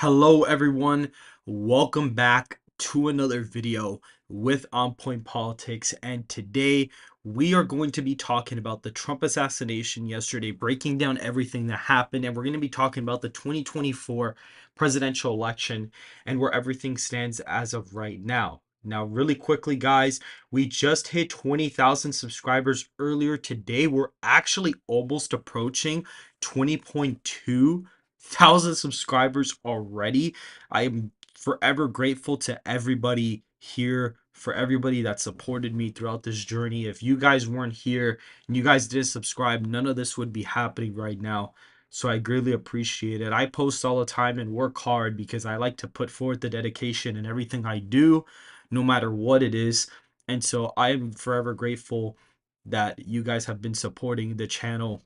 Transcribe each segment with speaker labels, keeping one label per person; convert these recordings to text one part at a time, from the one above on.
Speaker 1: Hello everyone, welcome back to another video with On Point Politics, and today we are going to be talking about the Trump assassination yesterday, breaking down everything that happened, and we're going to be talking about the 2024 presidential election and where everything stands as of right now. Now, really quickly, guys, we just hit 20,000 subscribers earlier today. We're actually almost approaching 20.2 thousand subscribers already. I'm forever grateful to everybody here, for everybody that supported me throughout this journey. If you guys weren't here and you guys didn't subscribe, none of this would be happening right now. So I greatly appreciate it. I post all the time and work hard because I like to put forth the dedication in everything I do, no matter what it is. And so I am forever grateful that you guys have been supporting the channel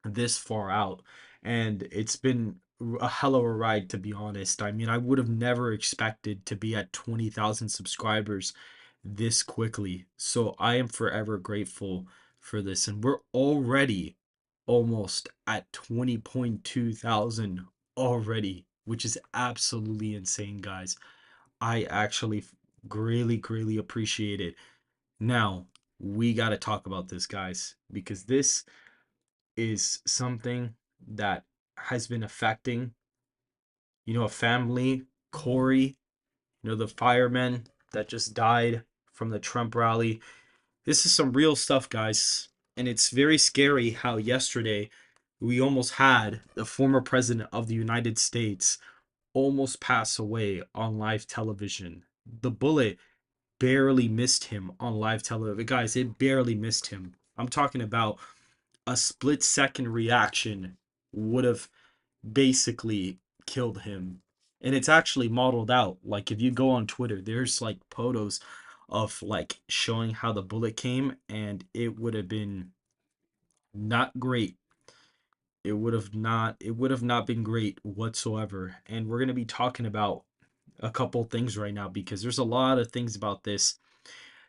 Speaker 1: this far out, and it's been a hell of a ride, to be honest. I mean, I would have never expected to be at 20,000 subscribers this quickly, so I am forever grateful for this. And we're already almost at 20.2 thousand already, which is absolutely insane, guys. I actually greatly appreciate it. Now we got to talk about this, guys, because this is something that has been affecting, a family, Corey, the firemen that just died from the Trump rally. This is some real stuff, guys. And it's very scary how yesterday we almost had the former president of the United States almost pass away on live television. The bullet barely missed him on live television. Guys, it barely missed him. I'm talking about a split-second reaction would have basically killed him. And it's actually modeled out. Like, if you go on Twitter, there's like photos of like showing how the bullet came, and it would have been not great. It would have not been great whatsoever. And we're going to be talking about a couple things right now, because there's a lot of things about this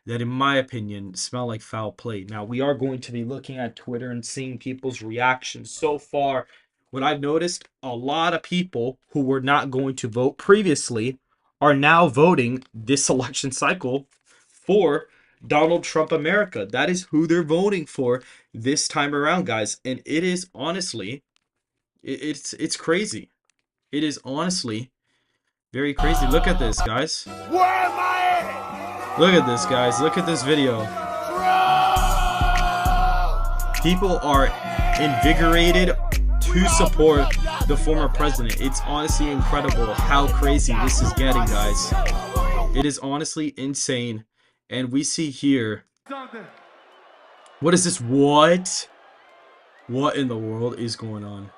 Speaker 1: that, in my opinion, smell like foul play. Now, we are going to be looking at Twitter and seeing people's reactions so far. What I've noticed, a lot of people who were not going to vote previously are now voting this election cycle for Donald Trump America. That is who they're voting for this time around, guys. And it is honestly, it's crazy. It is honestly very crazy. Look at this, guys.
Speaker 2: Where am I?
Speaker 1: Look at this, guys. Look at this video. People are invigorated to support the former president. It's honestly incredible how crazy this is getting, guys. It is honestly insane. And we see here, what is this? What in the world is going on?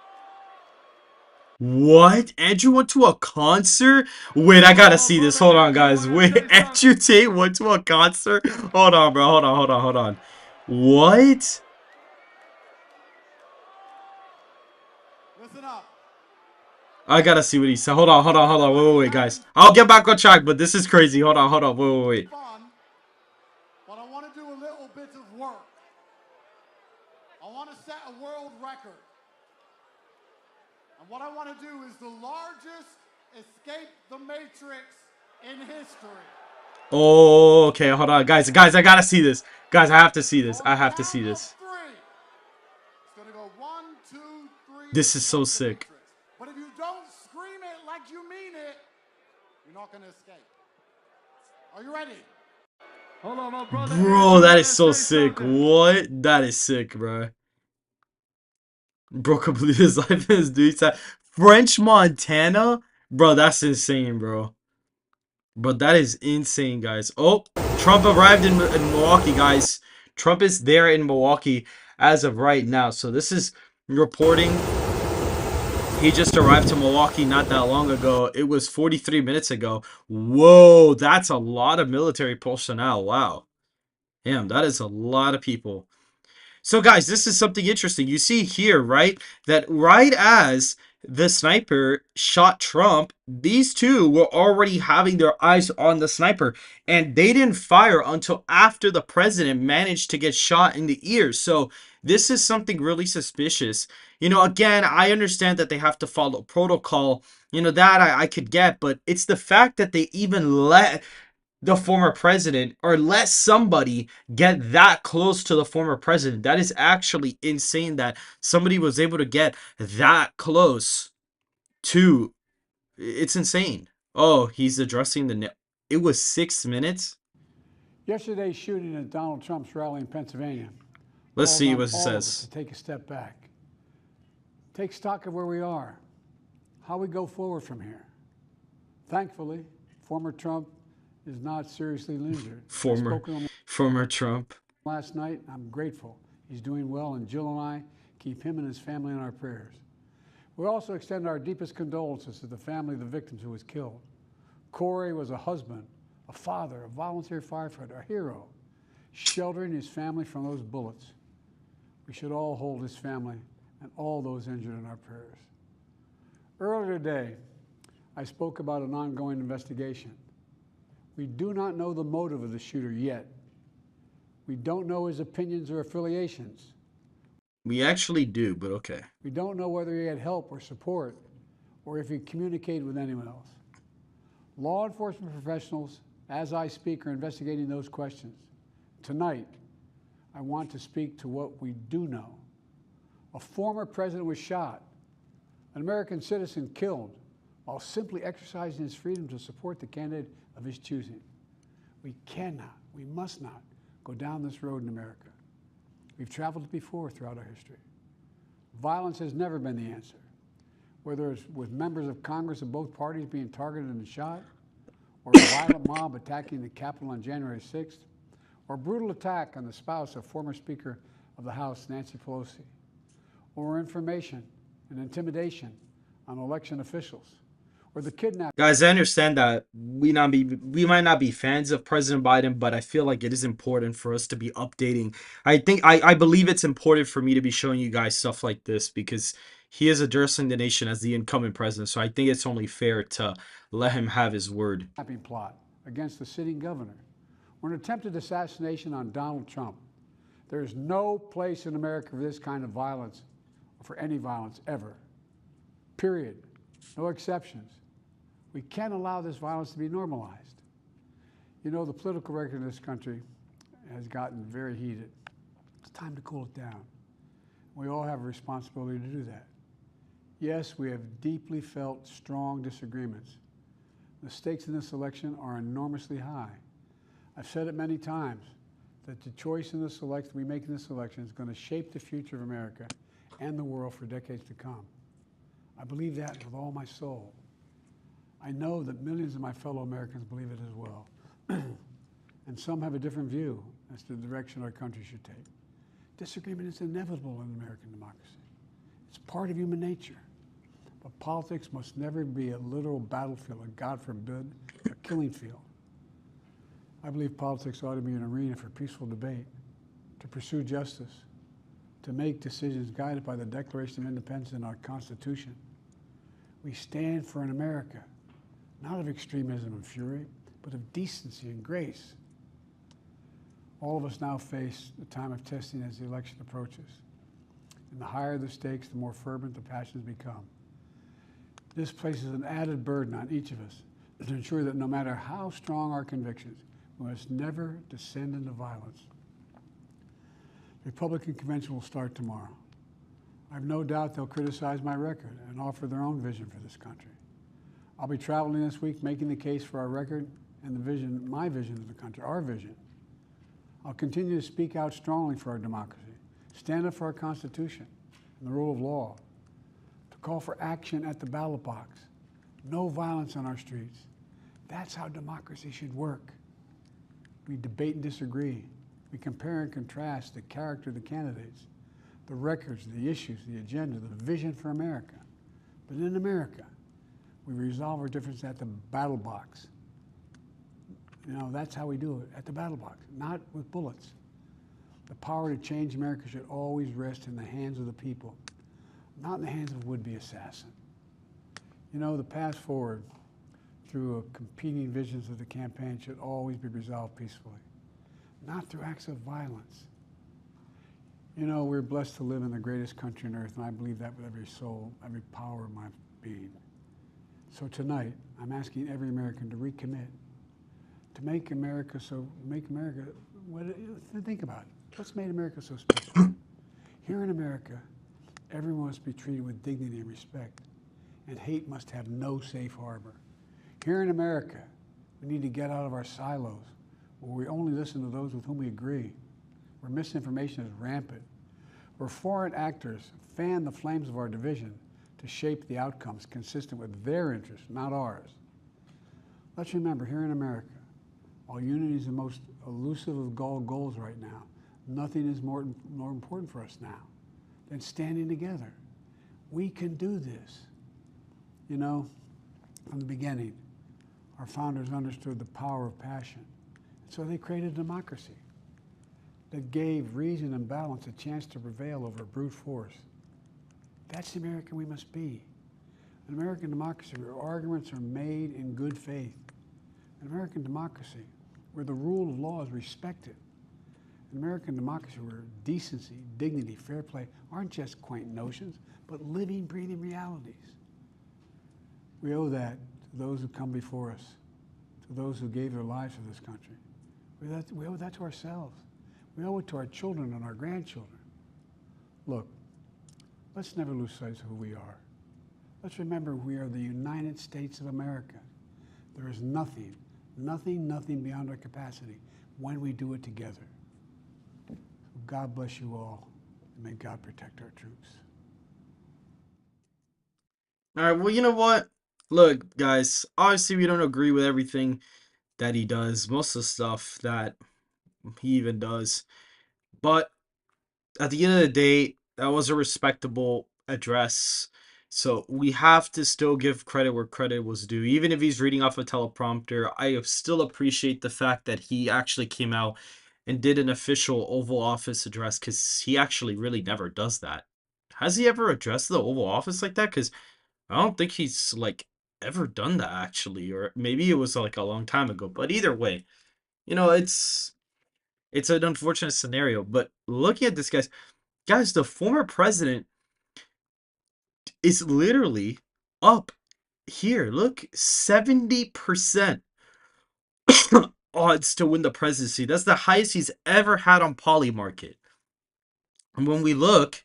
Speaker 1: What? Andrew went to a concert? Wait, I gotta see this. Hold on, guys. Wait, Andrew Tate went to a concert? Hold on, bro. Hold on. What?
Speaker 2: Listen up.
Speaker 1: I gotta see what he said. Hold on. Wait, guys. I'll get back on track, but this is crazy. Hold on. Wait.
Speaker 2: Fun, but I want to do a little bit of work. I want to set a world record. And what I want to do is the largest escape the Matrix in history.
Speaker 1: Oh, okay. Hold on, guys. I gotta see this. Guys, I have to see this. I have to see this.
Speaker 2: Three. It's going to go 1, 2, 3.
Speaker 1: This is so sick.
Speaker 2: But if you don't scream it like you mean it, you're not going to escape. Are you ready?
Speaker 3: Hold on, my brother.
Speaker 1: Bro, that is so sick. What? That is sick, bro. Bro completed his life in his dude side. French Montana? Bro, that's insane, bro. But that is insane, guys. Oh, Trump arrived in Milwaukee, guys. Trump is there in Milwaukee as of right now. So this is reporting. He just arrived to Milwaukee not that long ago. It was 43 minutes ago. Whoa, that's a lot of military personnel. Wow. Damn, that is a lot of people. So, guys, this is something interesting. You see here, right, that right as the sniper shot Trump, these two were already having their eyes on the sniper, and they didn't fire until after the president managed to get shot in the ear. So This is something really suspicious. Again, I understand that they have to follow protocol. That I could get, but it's the fact that they even let the former president or let somebody get that close to the former president. That is actually insane that somebody was able to get that close to. It's insane. Oh, he's addressing it was 6 minutes.
Speaker 2: Yesterday's shooting at Donald Trump's rally in Pennsylvania
Speaker 1: Let's
Speaker 2: calls
Speaker 1: see
Speaker 2: on
Speaker 1: what it
Speaker 2: all of us to
Speaker 1: says.
Speaker 2: take a step back, take stock of where we are, how we go forward from here. Thankfully, former Trump is not seriously injured. I spoke to him
Speaker 1: Former Trump.
Speaker 2: last night. I'm grateful. He's doing well, and Jill and I keep him and his family in our prayers. We also extend our deepest condolences to the family of the victims who was killed. Corey was a husband, a father, a volunteer firefighter, a hero, sheltering his family from those bullets. We should all hold his family and all those injured in our prayers. Earlier today, I spoke about an ongoing investigation. We do not know the motive of the shooter yet. We don't know his opinions or affiliations.
Speaker 1: We actually do, but okay.
Speaker 2: We don't know whether he had help or support or if he communicated with anyone else. Law enforcement professionals, as I speak, are investigating those questions. Tonight, I want to speak to what we do know. A former president was shot, an American citizen killed, while simply exercising his freedom to support the candidate of his choosing. We cannot, we must not go down this road in America. We've traveled it before throughout our history. Violence has never been the answer. Whether it's with members of Congress of both parties being targeted and shot, or a violent mob attacking the Capitol on January 6th, or a brutal attack on the spouse of former Speaker of the House, Nancy Pelosi, or information and intimidation on election officials, or the kidnapping.
Speaker 1: Guys, I understand that we might not be fans of President Biden, but I feel like it is important for us to be updating. I believe it's important for me to be showing you guys stuff like this because he is addressing the nation as the incoming president. So I think it's only fair to let him have his word.
Speaker 2: Plot against the sitting governor, or an attempted assassination on Donald Trump. There is no place in America for this kind of violence, or for any violence ever. Period. No exceptions. We can't allow this violence to be normalized. You know, the political record in this country has gotten very heated. It's time to cool it down. We all have a responsibility to do that. Yes, we have deeply felt strong disagreements. The stakes in this election are enormously high. I've said it many times that the choice in this election we make in this election is going to shape the future of America and the world for decades to come. I believe that with all my soul. I know that millions of my fellow Americans believe it as well. And some have a different view as to the direction our country should take. Disagreement is inevitable in American democracy. It's part of human nature. But politics must never be a literal battlefield, and God forbid, a killing field. I believe politics ought to be an arena for peaceful debate, to pursue justice, to make decisions guided by the Declaration of Independence and our Constitution. We stand for an America, not of extremism and fury, but of decency and grace. All of us now face the time of testing as the election approaches. And the higher the stakes, the more fervent the passions become. This places an added burden on each of us to ensure that no matter how strong our convictions, we must never descend into violence. The Republican convention will start tomorrow. I have no doubt they'll criticize my record and offer their own vision for this country. I'll be traveling this week making the case for our record and the vision, my vision of the country, our vision. I'll continue to speak out strongly for our democracy, stand up for our Constitution and the rule of law, to call for action at the ballot box, no violence on our streets. That's how democracy should work. We debate and disagree. We compare and contrast the character of the candidates, the records, the issues, the agenda, the vision for America. But in America, we resolve our differences at the battle box. You know, that's how we do it, at the battle box, not with bullets. The power to change America should always rest in the hands of the people, not in the hands of a would-be assassin. You know, the path forward through competing visions of the campaign should always be resolved peacefully, not through acts of violence. You know, we're blessed to live in the greatest country on earth, and I believe that with every soul, every power of my being. So tonight, I'm asking every American to recommit, to make America, think about it. What's made America so special? Here in America, everyone must be treated with dignity and respect, and hate must have no safe harbor. Here in America, we need to get out of our silos, where we only listen to those with whom we agree, where misinformation is rampant, where foreign actors fan the flames of our division to shape the outcomes consistent with their interests, not ours. Let's remember, here in America, while unity is the most elusive of all goals right now, nothing is more important for us now than standing together. We can do this. You know, from the beginning, our founders understood the power of passion. So they created democracy that gave reason and balance a chance to prevail over brute force. That's the American we must be. An American democracy where arguments are made in good faith. An American democracy where the rule of law is respected. An American democracy where decency, dignity, fair play aren't just quaint notions, but living, breathing realities. We owe that to those who come before us, to those who gave their lives for this country. We owe that to ourselves. We owe it to our children and our grandchildren. Look, let's never lose sight of who we are. Let's remember we are the United States of America. There is nothing beyond our capacity when we do it together. God bless you all, and may God protect our troops.
Speaker 1: All right, well, you know what? Look, guys, obviously we don't agree with everything that he does, most of the stuff that he even does. But at the end of the day, that was a respectable address. So we have to still give credit where credit was due. Even if he's reading off a teleprompter, I still appreciate the fact that he actually came out and did an official Oval Office address, because he actually really never does that. Has he ever addressed the Oval Office like that? Because I don't think he's like ever done that actually, or maybe it was like a long time ago. But either way, it's an unfortunate scenario. But looking at this, guys, the former president is literally up here. Look, 70% odds to win the presidency. That's the highest he's ever had on Polymarket. And when we look,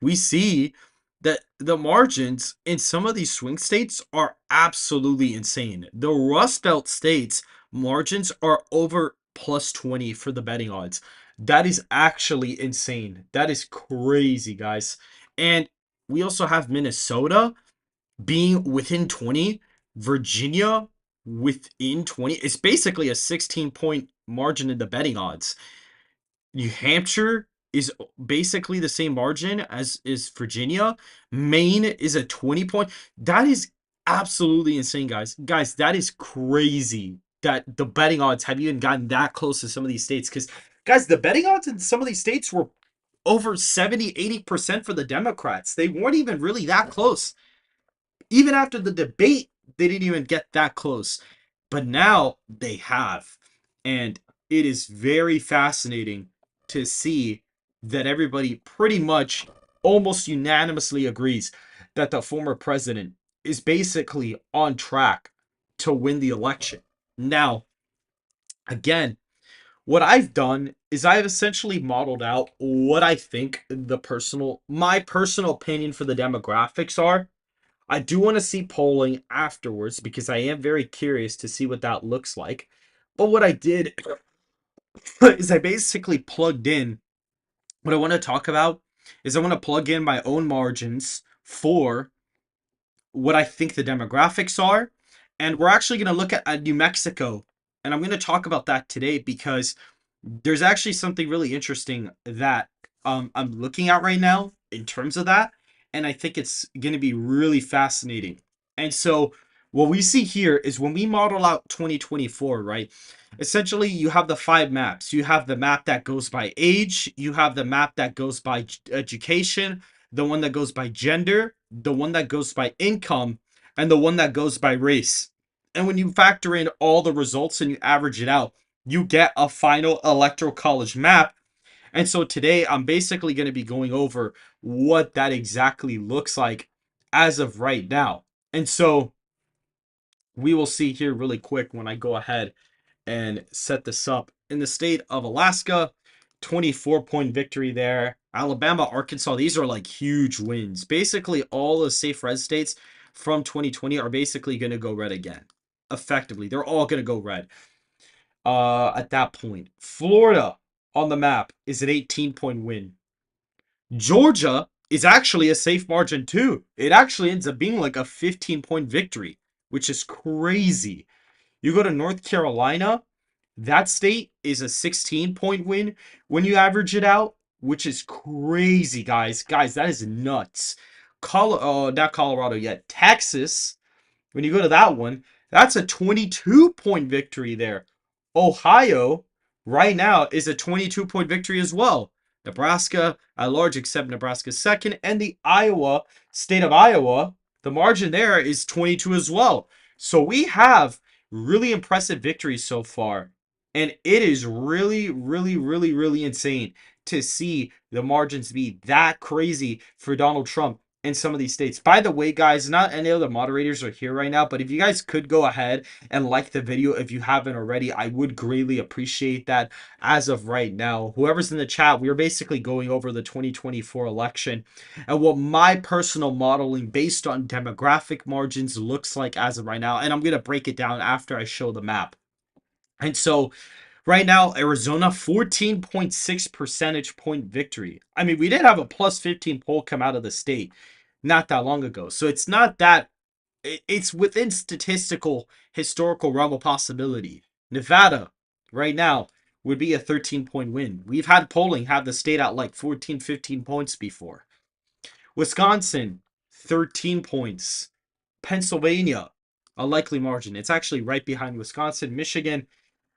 Speaker 1: we see that the margins in some of these swing states are absolutely insane. The Rust Belt states margins are over plus 20 for the betting odds. That is actually insane. That is crazy, guys. And we also have Minnesota being within 20, Virginia within 20. It's basically a 16-point margin in the betting odds. New Hampshire is basically the same margin as is Virginia. Maine is a 20-point. That is absolutely insane, guys. Guys, that is crazy that the betting odds have even gotten that close to some of these states. Because, guys, the betting odds in some of these states were over 70-80% for the Democrats. They weren't even really that close. Even after the debate, they didn't even get that close. But now they have. And it is very fascinating to see that everybody pretty much almost unanimously agrees that the former president is basically on track to win the election. Now, again, what I've done is I've essentially modeled out what I think my personal opinion for the demographics are. I do want to see polling afterwards because I am very curious to see what that looks like. But what I did is I basically plugged in what I want to talk about is I want to plug in my own margins for what I think the demographics are. And we're actually going to look at New Mexico. And I'm going to talk about that today because there's actually something really interesting that I'm looking at right now in terms of that. And I think it's going to be really fascinating. And so what we see here is when we model out 2024, right? Essentially, you have the 5 maps. You have the map that goes by age. You have the map that goes by education, the one that goes by gender, the one that goes by income, and the one that goes by race. And when you factor in all the results and you average it out, you get a final electoral college map. And so today I'm basically going to be going over what that exactly looks like as of right now. And so we will see here really quick when I go ahead and set this up. In the state of Alaska, 24-point victory there. Alabama, Arkansas, these are like huge wins. Basically, all the safe red states from 2020 are basically going to go red again. Effectively, they're all going to go red at that point. Florida on the map is an 18-point win. Georgia is actually a safe margin too. It actually ends up being like a 15-point victory, which is crazy. You go to North Carolina, that state is a 16-point win when you average it out, which is crazy, guys. Guys, that is nuts. Not Colorado yet. Texas, when you go to that one, that's a 22-point victory there. Ohio, right now, is a 22-point victory as well. Nebraska, at large, except Nebraska's second. And the state of Iowa, the margin there is 22 as well. So we have really impressive victories so far. And it is really, really, really, really insane to see the margins be that crazy for Donald Trump in some of these states. By the way, guys, not any of the moderators are here right now, but if you guys could go ahead and like the video if you haven't already, I would greatly appreciate that as of right now. Whoever's in the chat, we are basically going over the 2024 election and what my personal modeling based on demographic margins looks like as of right now. And I'm going to break it down after I show the map. And so right now, Arizona, 14.6 percentage point victory. I mean, we did have a plus 15 poll come out of the state not that long ago. So it's not that, it's within statistical, historical realm of possibility. Nevada, right now, would be a 13-point win. We've had polling have the state at like 14, 15 points before. Wisconsin, 13 points. Pennsylvania, a likely margin. It's actually right behind Wisconsin. Michigan,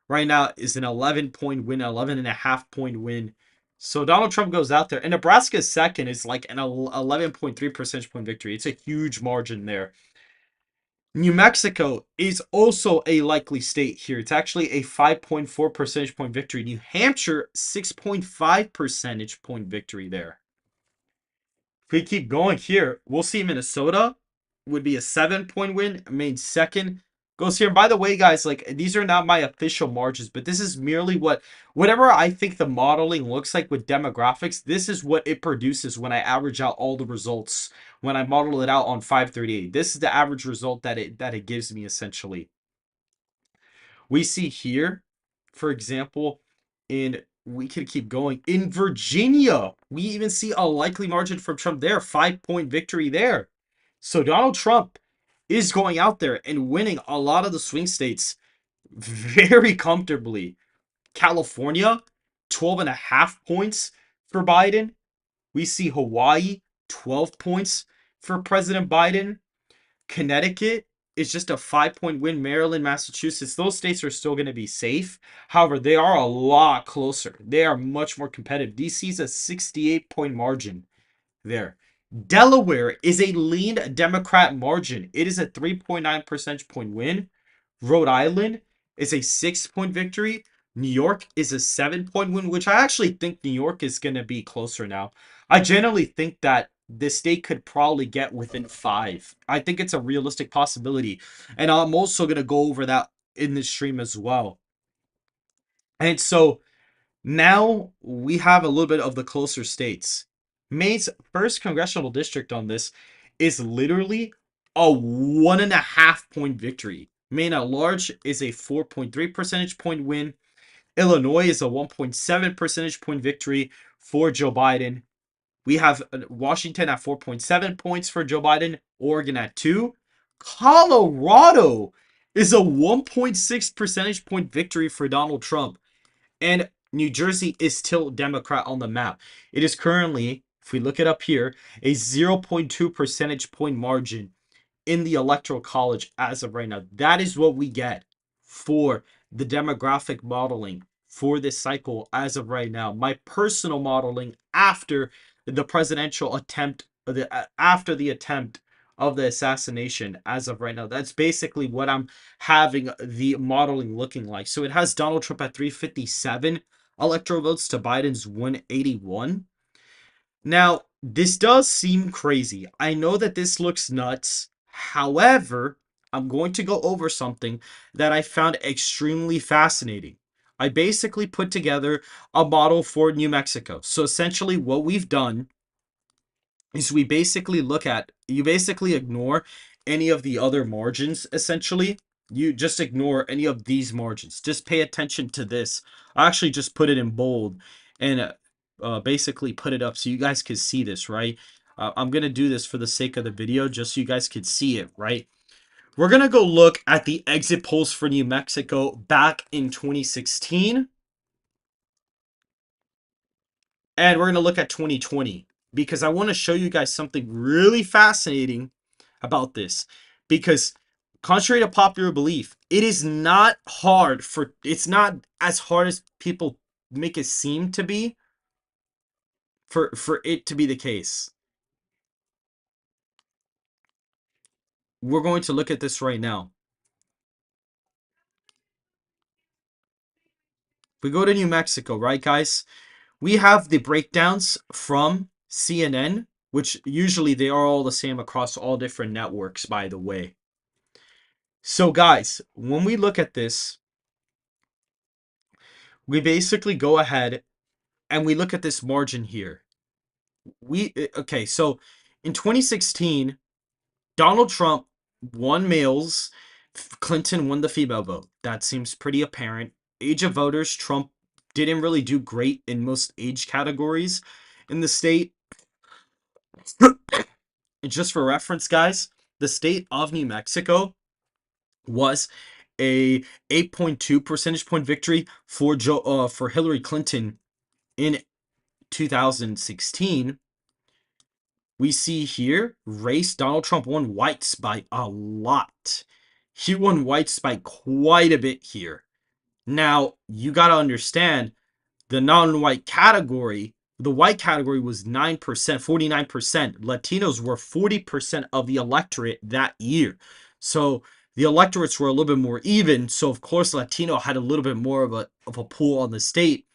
Speaker 1: right now is an 11-point win, 11.5-point win. So Donald Trump goes out there. And Nebraska's second is like an 11.3 percentage point victory. It's a huge margin there. New Mexico is also a likely state here. It's actually a 5.4 percentage point victory. New Hampshire, 6.5 percentage point victory there. If we keep going here, we'll see Minnesota would be a 7-point win. Maine second goes here. And by the way, guys, like these are not my official margins, but this is merely whatever I think the modeling looks like with demographics. This is what it produces when I average out all the results. When I model it out on 538, this is the average result that it gives me essentially. We see here, for example, we can keep going. In Virginia, we even see a likely margin from Trump there, 5-point victory there. So Donald Trump is going out there and winning a lot of the swing states very comfortably. California, 12.5 points for Biden. We see Hawaii, 12 points for President Biden. Connecticut is just a 5-point win. Maryland, Massachusetts, those states are still going to be safe. However, they are a lot closer. They are much more competitive. DC's a 68-point margin there. Delaware is a lean Democrat margin. It is a 3.9 percentage point win. Rhode Island is a 6-point victory. New York is a 7-point win, which I actually think New York is going to be closer now. I generally think that the state could probably get within 5. I think it's a realistic possibility. And I'm also going to go over that in this stream as well. And so now we have a little bit of the closer states. Maine's first congressional district on this is literally a 1.5-point victory. Maine at large is a 4.3 percentage point win. Illinois is a 1.7 percentage point victory for Joe Biden. We have Washington at 4.7 points for Joe Biden. Oregon at 2. Colorado is a 1.6 percentage point victory for Donald Trump. And New Jersey is still Democrat on the map. It is currently, if we look it up here, a 0.2 percentage point margin in the Electoral College as of right now. That is what we get for the demographic modeling for this cycle as of right now. My personal modeling after the presidential attempt, after the attempt of the assassination as of right now. That's basically what I'm having the modeling looking like. So it has Donald Trump at 357. electoral votes to Biden's 181. Now, this does seem crazy. I know that this looks nuts. However, I'm going to go over something that I found extremely fascinating. I basically put together a model for New Mexico. So essentially what we've done is we basically look at, you basically ignore any of the other margins, essentially. You just ignore any of these margins. Just pay attention to this. I actually just put it in bold and basically put it up so you guys could see this, right? I'm going to do this for the sake of the video, just so you guys could see it, right? We're going to go look at the exit polls for New Mexico back in 2016. And we're going to look at 2020 because I want to show you guys something really fascinating about this. Because contrary to popular belief, it is not hard for, it's not as hard as people make it seem to be for it to be the case. We're going to look at this right now. We go to New Mexico, right, guys? We have the breakdowns from CNN, which usually they are all the same across all different networks, by the way. So, guys, when we look at this, we basically go ahead and we look at this margin here. Okay, so in 2016, Donald Trump won males, Clinton won the female vote. That seems pretty apparent. Age of voters, Trump didn't really do great in most age categories in the state. And just for reference, guys, the state of New Mexico was a 8.2 percentage point victory for for Hillary Clinton in 2016. We see here race Donald Trump won whites by a lot. He won whites by quite a bit here. Now, you got to understand the non-white category, the white category was 9%, 49%. Latinos were 40% of the electorate that year. So the electorates were a little bit more even. So of course Latino had a little bit more of a pool on the state.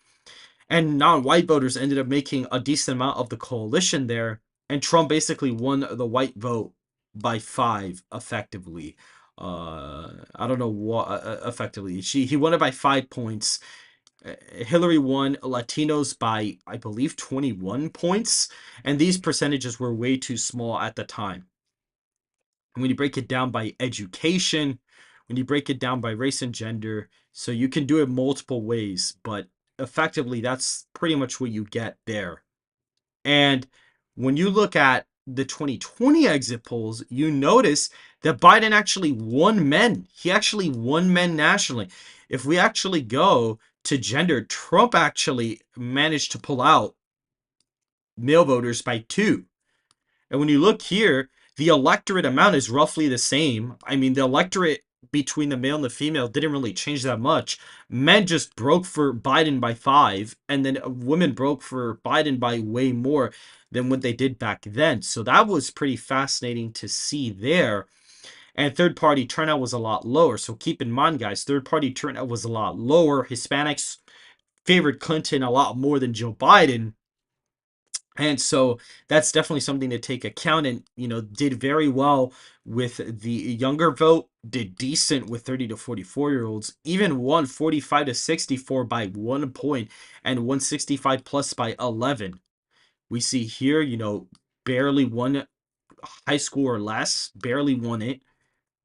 Speaker 1: And non-white voters ended up making a decent amount of the coalition there. And Trump basically won the white vote by 5 effectively. I don't know what effectively. He won it by 5 points. Hillary won Latinos by, I believe, 21 points, and these percentages were way too small at the time. And when you break it down by education, when you break it down by race and gender, so you can do it multiple ways, but effectively, that's pretty much what you get there. And when you look at the 2020 exit polls, you notice that Biden actually won men. He actually won men nationally. If we actually go to gender, Trump actually managed to pull out male voters by 2. And when you look here, the electorate amount is roughly the same. I mean, the electorate between the male and the female didn't really change that much. Men just broke for Biden by 5, and then women broke for Biden by way more than what they did back then. So that was pretty fascinating to see there. And third party turnout was a lot lower. So keep in mind, guys, third party turnout was a lot lower. Hispanics favored Clinton a lot more than Joe Biden. And so that's definitely something to take account, and, did very well with the younger vote, did decent with 30 to 44 year olds, even won 45 to 64 by 1 point and 165 plus by 11. We see here, barely won high school or less, barely won it,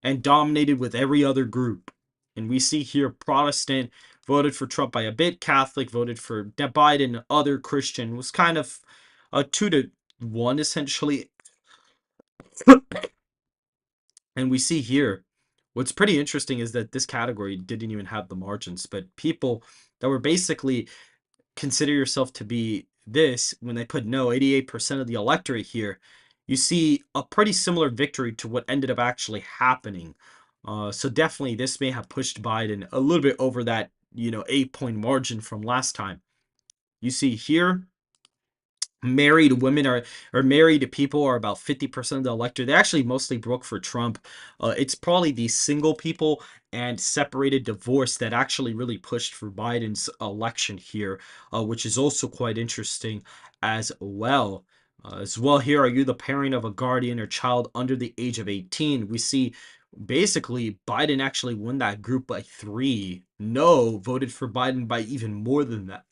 Speaker 1: and dominated with every other group. And we see here Protestant voted for Trump by a bit, Catholic voted for Biden, other Christian was kind of a 2-1 essentially. And we see here, what's pretty interesting is that this category didn't even have the margins, but people that were basically consider yourself to be this, when they put no, 88% of the electorate here, you see a pretty similar victory to what ended up actually happening. So definitely this may have pushed Biden a little bit over that, 8-point margin from last time. You see here, Married women are or married people are about 50% of the electorate. They actually mostly broke for Trump. It's probably the single people and separated divorce that actually really pushed for Biden's election here, which is also quite interesting as well. Here, are you the parent of a guardian or child under the age of 18? We see basically Biden actually won that group by 3. No voted for Biden by even more than that.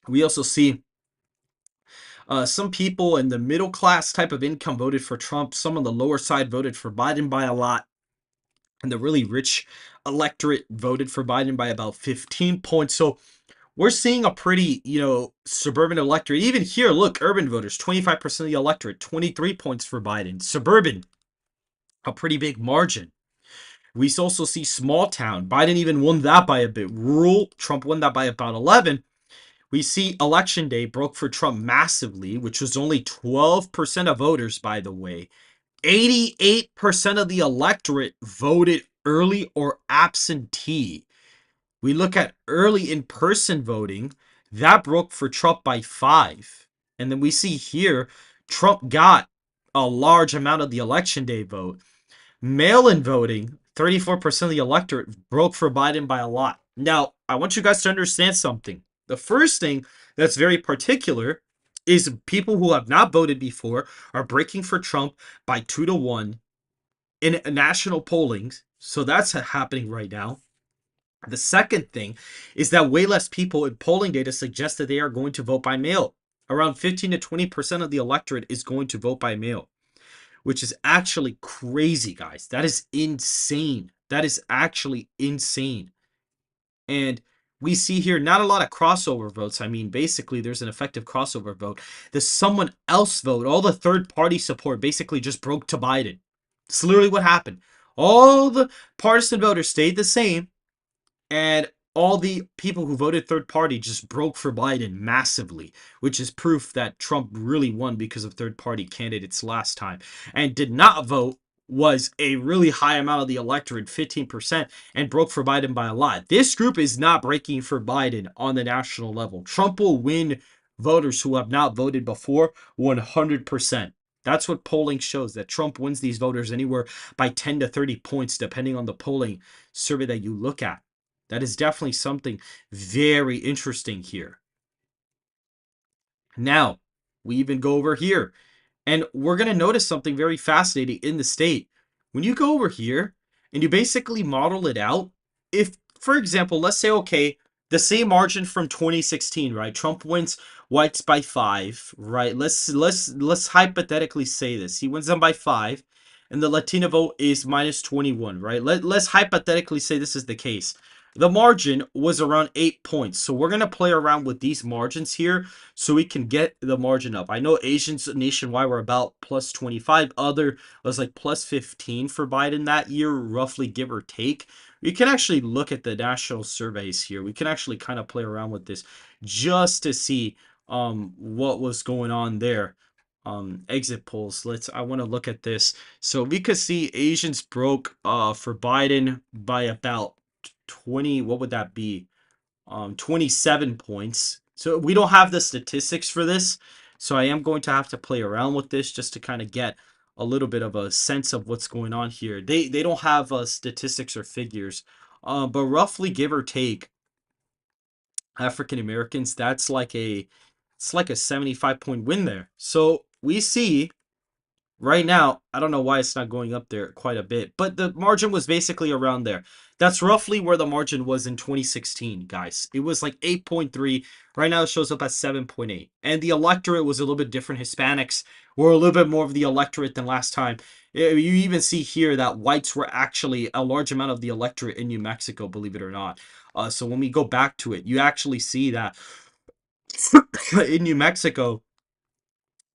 Speaker 1: We also see some people in the middle class type of income voted for Trump. Some on the lower side voted for Biden by a lot. And the really rich electorate voted for Biden by about 15 points. So we're seeing a pretty, suburban electorate. Even here, look, urban voters, 25% of the electorate, 23 points for Biden. Suburban, a pretty big margin. We also see small town. Biden even won that by a bit. Rural, Trump won that by about 11. We see election day broke for Trump massively, which was only 12% of voters, by the way. 88% of the electorate voted early or absentee. We look at early in-person voting, that broke for Trump by 5. And then we see here, Trump got a large amount of the election day vote. Mail-in voting, 34% of the electorate broke for Biden by a lot. Now, I want you guys to understand something. The first thing that's very particular is people who have not voted before are breaking for Trump by 2-1 in national pollings. So that's happening right now. The second thing is that way less people in polling data suggest that they are going to vote by mail. Around 15 to 20% of the electorate is going to vote by mail, which is actually crazy, guys. That is insane. That is actually insane. And we see here not a lot of crossover votes. I mean, basically, there's an effective crossover vote. The someone else vote, all the third party support basically just broke to Biden. It's literally what happened. All the partisan voters stayed the same, and all the people who voted third party just broke for Biden massively, which is proof that Trump really won because of third party candidates last time. And did not vote was a really high amount of the electorate, 15%, and broke for Biden by a lot. This group is not breaking for Biden on the national level. Trump will win voters who have not voted before 100%. That's what polling shows, that Trump wins these voters anywhere by 10 to 30 points, depending on the polling survey that you look at. That is definitely something very interesting here. Now, we even go over here, and we're going to notice something very fascinating in the state. When you go over here and you basically model it out, if, for example, let's say, okay, the same margin from 2016, right? Trump wins whites by 5, right? Let's hypothetically say this. He wins them by 5, and the Latino vote is minus 21, right? Let's hypothetically say this is the case. The margin was around 8 points. So we're going to play around with these margins here so we can get the margin up. I know Asians nationwide were about plus 25. Other was like plus 15 for Biden that year, roughly, give or take. You can actually look at the national surveys here. We can actually kind of play around with this just to see what was going on there. Exit polls. I want to look at this. So we could see Asians broke for Biden by about 20, what would that be? 27 points. So we don't have the statistics for this. So I am going to have to play around with this just to kind of get a little bit of a sense of what's going on here. They don't have statistics or figures, but roughly give or take, African Americans, it's like a 75-point win there. So we see right now, I don't know why it's not going up there quite a bit, but the margin was basically around there. That's roughly where the margin was in 2016, guys. It was like 8.3. Right now it shows up at 7.8. And the electorate was a little bit different. Hispanics were a little bit more of the electorate than last time. You even see here that whites were actually a large amount of the electorate in New Mexico, believe it or not. So when we go back to it, you actually see that in New Mexico,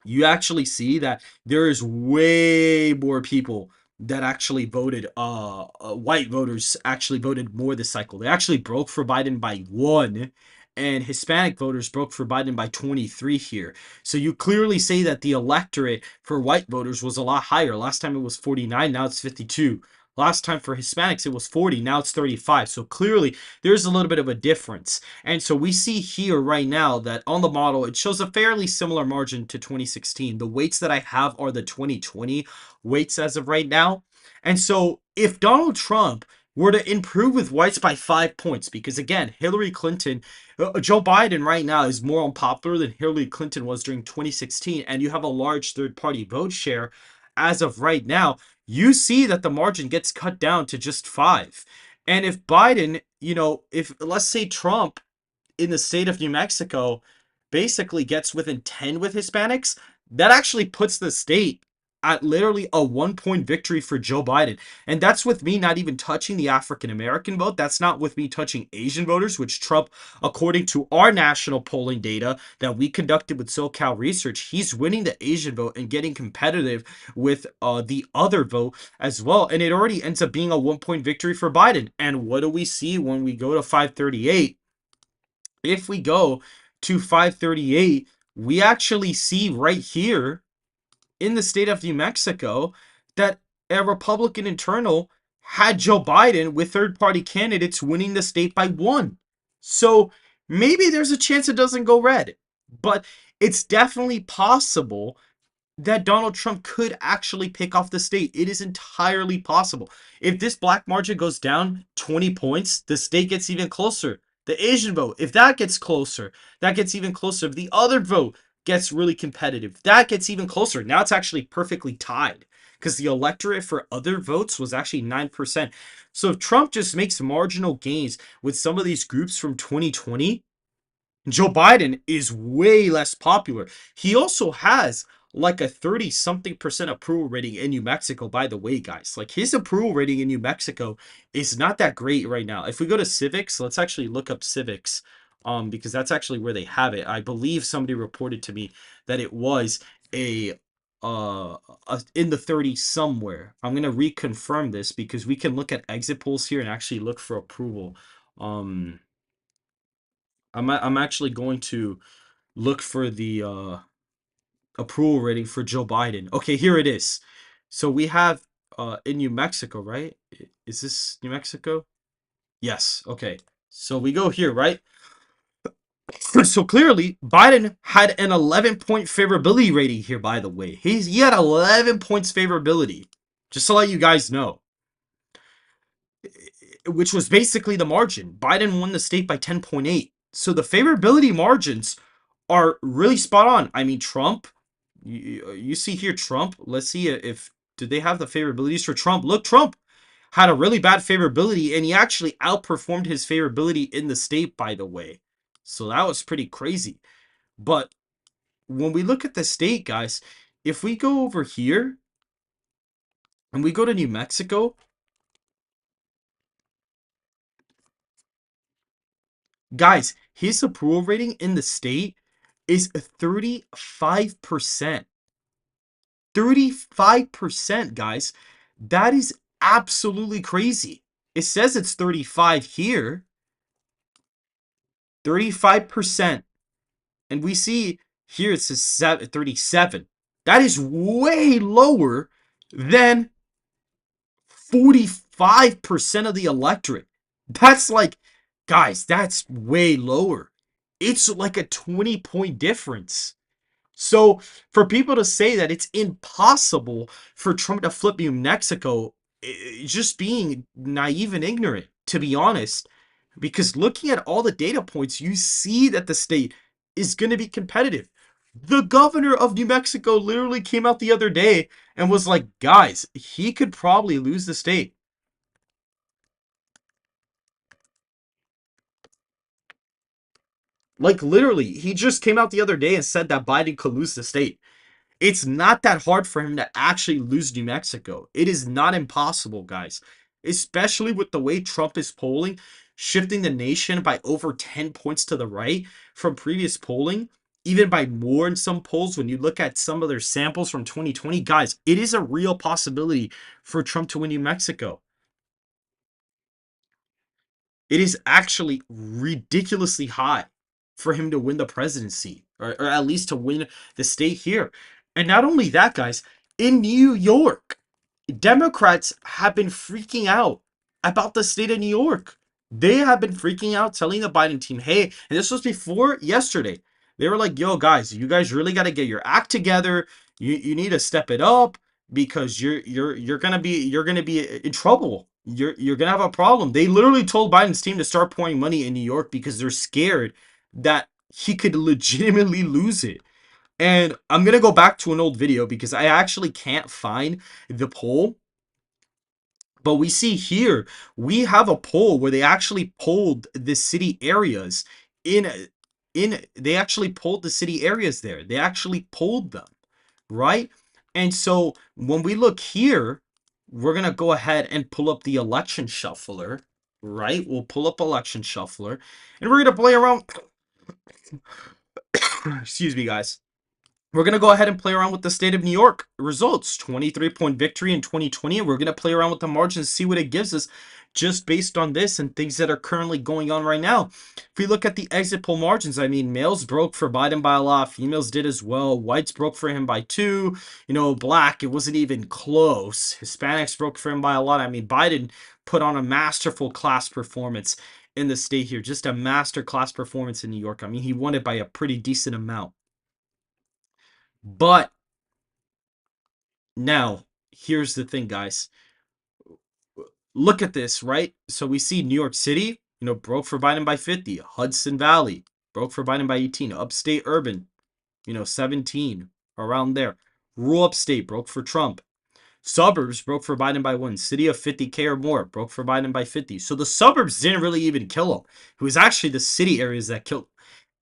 Speaker 1: you actually see that there is way more people that actually voted, white voters actually voted more this cycle. They actually broke for Biden by 1, and Hispanic voters broke for Biden by 23 here. So you clearly say that the electorate for white voters was a lot higher. Last time it was 49, now it's 52. Last time for Hispanics, it was 40. Now it's 35. So clearly, there's a little bit of a difference. And so we see here right now that on the model, it shows a fairly similar margin to 2016. The weights that I have are the 2020 weights as of right now. And so if Donald Trump were to improve with whites by 5 points, because again, Hillary Clinton, Joe Biden right now is more unpopular than Hillary Clinton was during 2016, and you have a large third party vote share as of right now, you see that the margin gets cut down to just 5. And if Biden, if let's say Trump in the state of New Mexico basically gets within 10 with Hispanics, that actually puts the state at literally a 1 point victory for Joe Biden. And that's with me not even touching the African American vote. That's not with me touching Asian voters, which Trump, according to our national polling data that we conducted with SoCal Research, he's winning the Asian vote and getting competitive with the other vote as well. And it already ends up being a 1 point victory for Biden. And what do we see when we go to 538? If we go to 538, we actually see right here in the state of New Mexico that a Republican internal had Joe Biden with third-party candidates winning the state by 1. So maybe there's a chance it doesn't go red, but it's definitely possible that Donald Trump could actually pick off the state. It is entirely possible. If this black margin goes down 20 points, the state gets even closer. The Asian vote, if that gets closer, that gets even closer. If the other vote gets really competitive, that gets even closer. Now it's actually perfectly tied because the electorate for other votes was actually 9%. So if Trump just makes marginal gains with some of these groups from 2020, Joe Biden is way less popular. He also has like a 30 something percent approval rating in New Mexico, by the way, guys. Like his approval rating in New Mexico is not that great right now. If we go to civics, let's actually look up civics because that's actually where they have it. I believe somebody reported to me that it was a uh in the 30s somewhere. I'm going to reconfirm this because we can look at exit polls here and actually look for approval. Um I'm actually going to look for the approval rating for Joe Biden. Okay, here it is. So we have in New Mexico, right? Is this New Mexico? Yes. Okay. So we go here, right? So clearly, Biden had an 11-point favorability rating here, by the way. He had 11 points favorability. Just to let you guys know. Which was basically the margin. Biden won the state by 10.8. So the favorability margins are really spot on. I mean, Trump, you see here Trump. Let's see if do they have the favorabilities for Trump. Look, Trump had a really bad favorability, and he actually outperformed his favorability in the state, by the way. So that was pretty crazy. But when we look at the state, guys, if we go over here and we go to New Mexico, guys, his approval rating in the state is 35%. 35%, guys. That is absolutely crazy. It says it's 35 here. 35%. And we see here it says 37. That is way lower than 45% of the electorate. That's like, guys, that's way lower. It's like a 20-point difference. So for people to say that it's impossible for Trump to flip New Mexico, just being naive and ignorant, to be honest, because looking at all the data points, you see that the state is going to be competitive. The governor of New Mexico literally came out the other day and was like, guys, he could probably lose the state. Like literally, he just came out the other day and said that Biden could lose the state. It's not that hard for him to actually lose New Mexico. It is not impossible, guys. Especially with the way Trump is polling, shifting the nation by over 10 points to the right from previous polling, even by more in some polls when you look at some of their samples from 2020. Guys, it is a real possibility for Trump to win New Mexico. It is actually ridiculously high for him to win the presidency, or at least to win the state here. And not only that, guys, in New York, Democrats have been freaking out about the state of New York. They have been freaking out, telling the Biden team, hey, and this was before yesterday. They were like, yo, guys, you guys really got to get your act together. You need to step it up because you're gonna be in trouble. You're gonna have a problem. They literally told Biden's team to start pouring money in New York because they're scared that he could legitimately lose it. And I'm going to go back to an old video because I actually can't find the poll. But we see here, we have a poll where they actually polled the city areas they actually polled the city areas there. They actually polled them, right? And so when we look here, we're going to go ahead and pull up the election shuffler, right? We'll pull up election shuffler and we're going to play around. Excuse me, guys. We're going to go ahead and play around with the state of New York results. 23-point victory in 2020. And we're going to play around with the margins, see what it gives us just based on this and things that are currently going on right now. If we look at the exit poll margins, I mean, males broke for Biden by a lot. Females did as well. Whites broke for him by 2. You know, black, it wasn't even close. Hispanics broke for him by a lot. I mean, Biden put on a masterful class performance in the state here. Just a master class performance in New York. I mean, he won it by a pretty decent amount. But now, here's the thing, guys. Look at this, right? So we see New York City, broke for Biden by 50. Hudson Valley broke for Biden by 18. Upstate urban, 17, around there. Rural upstate broke for Trump. Suburbs broke for Biden by 1. City of 50K or more broke for Biden by 50. So the suburbs didn't really even kill him. It was actually the city areas that killed him.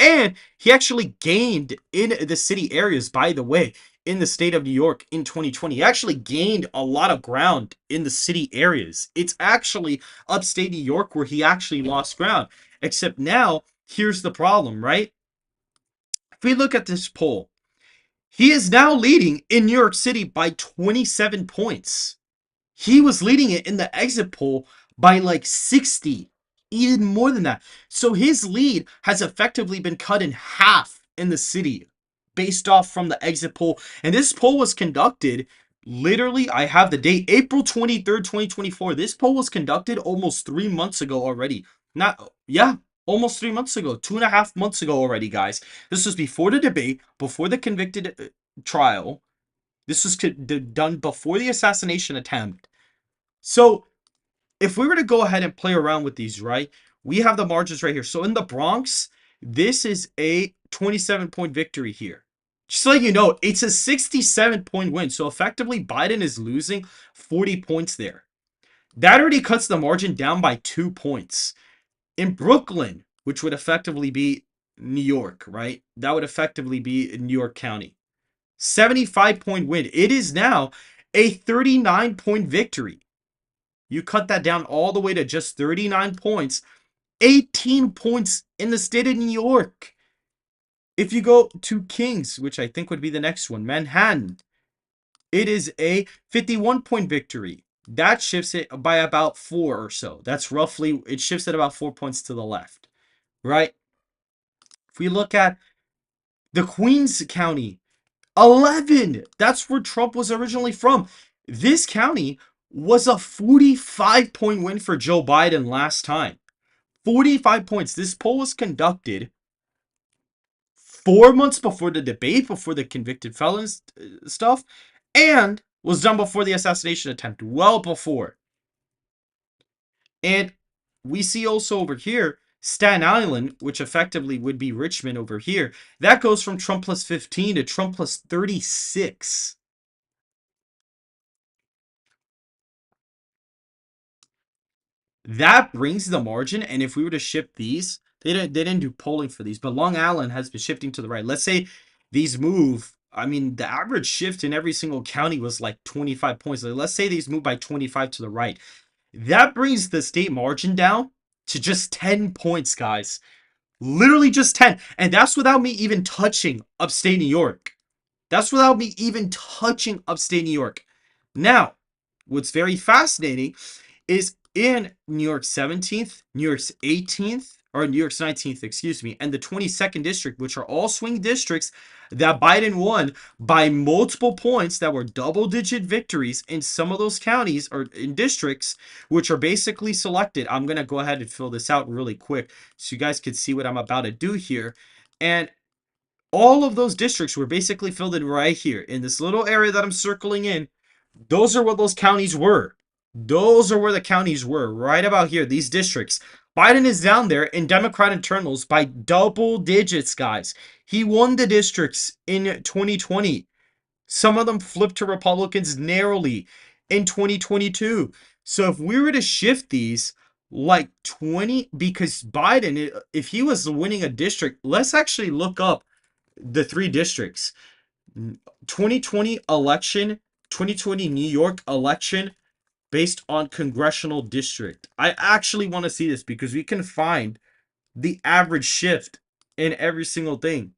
Speaker 1: And he actually gained in the city areas, by the way, in the state of New York in 2020. He actually gained a lot of ground in the city areas. It's actually upstate New York where he actually lost ground. Except now, here's the problem, right? If we look at this poll, he is now leading in New York City by 27 points. He was leading it in the exit poll by like 60, even more than that. So his lead has effectively been cut in half in the city based off from the exit poll. And this poll was conducted literally, I have the date, April 23rd, 2024. This poll was conducted almost 3 months ago already. Almost 3 months ago, 2.5 months ago already, guys. This was before the debate, before the convicted trial. This was done before the assassination attempt. So if we were to go ahead and play around with these, right, we have the margins right here. So in the Bronx, this is a 27-point victory here. Just so you know, it's a 67-point win. So effectively, Biden is losing 40 points there. That already cuts the margin down by 2 points. In Brooklyn, which would effectively be New York, right? That would effectively be New York County. 75-point win. It is now a 39-point victory. You cut that down all the way to just 39 points. 18 points in the state of New York. If you go to Kings, which I think would be the next one, Manhattan, it is a 51-point victory. That shifts it by about 4 or so. That's roughly, it shifts it about 4 points to the left, right? If we look at the Queens County, 11. That's where Trump was originally from. This county was a 45-point win for Joe Biden last time. 45 points. This poll was conducted 4 months before the debate, before the convicted felons stuff, and was done before the assassination attempt, well before. And we see also over here, Staten Island, which effectively would be Richmond over here, that goes from Trump plus 15 to Trump plus 36. That brings the margin, and if we were to shift these, they didn't do polling for these, but Long Island has been shifting to the right. Let's say these move. I mean, the average shift in every single county was like 25 points. Let's say these move by 25 to the right. That brings the state margin down to just 10 points, guys. Literally just 10. And that's without me even touching upstate New York. That's without me even touching upstate New York. Now, what's very fascinating is in New York's 17th, New York's 18th, or New York's 19th, excuse me, and the 22nd district, which are all swing districts that Biden won by multiple points that were double-digit victories in some of those counties or in districts, which are basically selected. I'm going to go ahead and fill this out really quick so you guys can see what I'm about to do here. And all of those districts were basically filled in right here in this little area that I'm circling in. Those are what those counties were. Those are where the counties were, right about here, these districts. Biden is down there in Democrat internals by double digits, guys. He won the districts in 2020. Some of them flipped to Republicans narrowly in 2022. So if we were to shift these like 20, because Biden, if he was winning a district, let's actually look up the three districts. 2020 election, 2020 New York election based on congressional district. I actually want to see this because we can find the average shift in every single thing.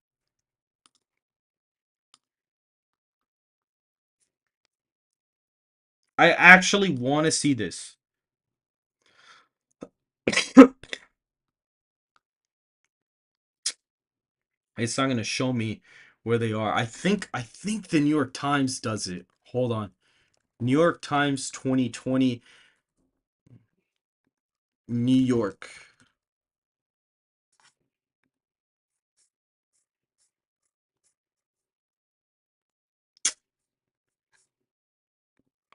Speaker 1: I actually want to see this. It's not going to show me where they are. I think the New York Times does it. Hold on. New York Times 2020 New York.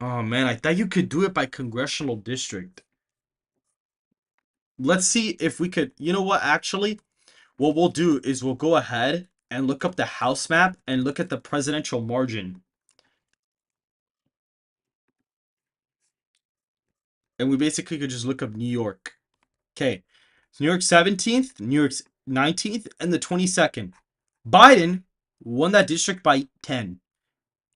Speaker 1: Oh man, I thought you could do it by congressional district. Let's see if we could. You know what? Actually, what we'll do is we'll go ahead and look up the House map and look at the presidential margin. And we basically could just look up New York. Okay. New York 17th, New York's 19th, and the 22nd. Biden won that district by 10.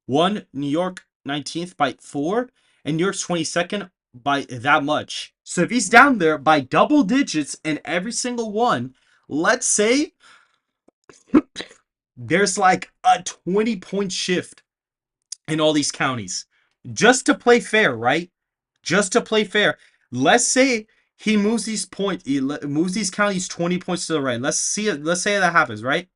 Speaker 1: Won New York 19th by 4, and New York's 22nd by that much. So if he's down there by double digits in every single one, let's say there's like a 20-point shift in all these counties. Just to play fair, right? Just to play fair. Let's say he moves these moves these counties 20 points to the right. Let's see it. Let's say that happens, right?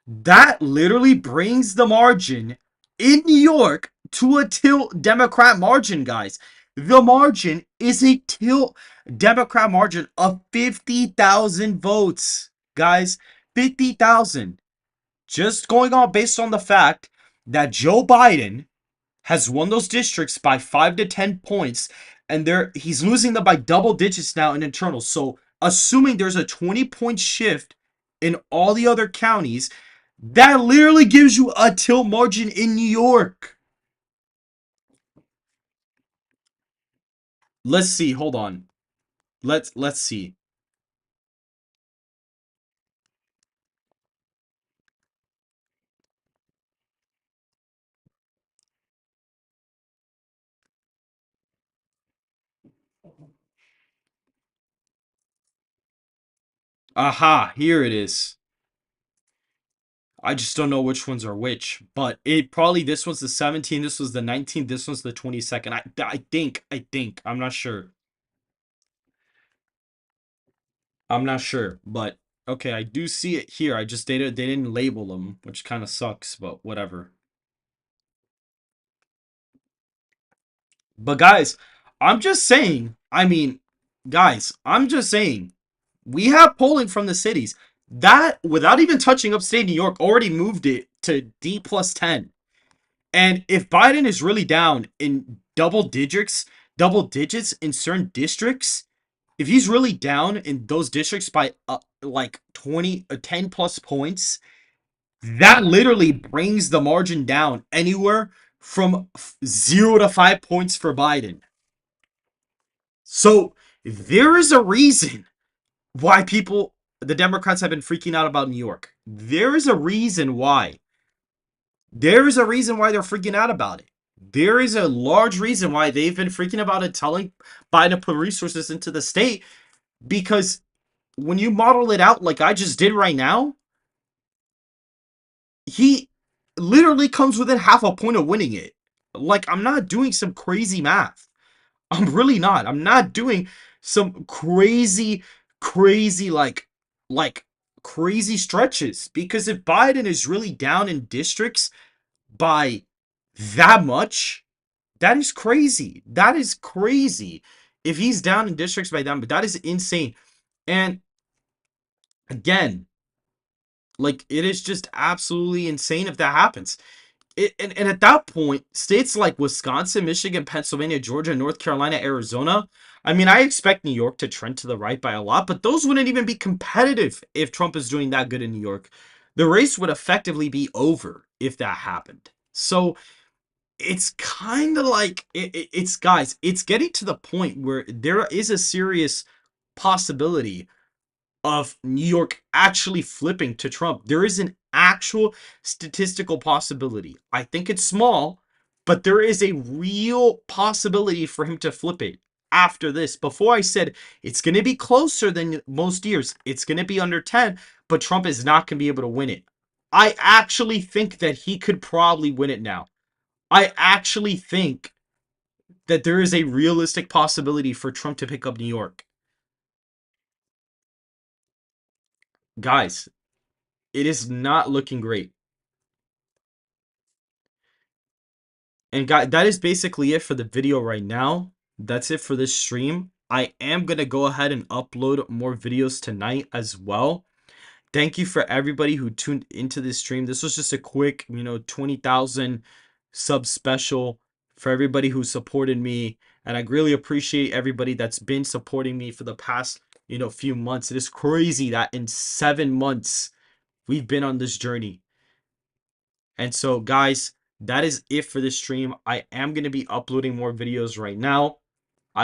Speaker 1: That literally brings the margin in New York to a tilt Democrat margin, guys. The margin is a tilt Democrat margin of 50,000 votes, guys. 50,000. Just going on based on the fact that Joe Biden has won those districts by 5 to 10 points, and he's losing them by double digits now in internals. So assuming there's a 20-point shift in all the other counties, that literally gives you a tilt margin in New York. Let's see. Hold on. Let's see. Aha, here it is. I just don't know which ones are which, but it probably this one's the 17th, this was the 19th, this one's the 22nd. I think. I'm not sure. I'm not sure, but okay, I do see it here. I just they didn't label them, which kind of sucks, but whatever. But guys, I'm just saying, I mean, guys, I'm just saying, we have polling from the cities that, without even touching upstate New York, already moved it to D plus 10. And if Biden is really down in double digits in certain districts, if he's really down in those districts by like 20, 10 plus points, that literally brings the margin down anywhere from 0 to 5 points for Biden. So there is a reason why the Democrats have been freaking out about New York. There is a reason why. There is a reason why they're freaking out about it. There is a large reason why they've been freaking about it, telling Biden to put resources into the state, because when you model it out like I just did right now, he literally comes within half a point of winning it. Like, I'm not doing some crazy math. I'm really not. I'm not doing some crazy crazy like crazy stretches, because if Biden is really down in districts by that much, that is crazy. That is crazy. If he's down in districts by that, but that is insane. And again, like, it is just absolutely insane if that happens. And at that point, states like Wisconsin, Michigan, Pennsylvania, Georgia, North Carolina, Arizona, I mean, I expect New York to trend to the right by a lot, but those wouldn't even be competitive if Trump is doing that good in New York. The race would effectively be over if that happened. So it's kind of like, it's, guys, it's getting to the point where there is a serious possibility of New York actually flipping to Trump. There is an actual statistical possibility. I think it's small, but there is a real possibility for him to flip it after this. Before, I said it's going to be closer than most years. It's going to be under 10, but Trump is not going to be able to win it. I actually think that he could probably win it now. I actually think that there is a realistic possibility for Trump to pick up New York. Guys, it is not looking great. And guys, that is basically it for the video right now. That's it for this stream. I am going to go ahead and upload more videos tonight as well. Thank you for everybody who tuned into this stream. This was just a quick, 20,000 sub special for everybody who supported me. And I really appreciate everybody that's been supporting me for the past, few months. It is crazy that in 7 months we've been on this journey. And so, guys, that is it for this stream. I am going to be uploading more videos right now.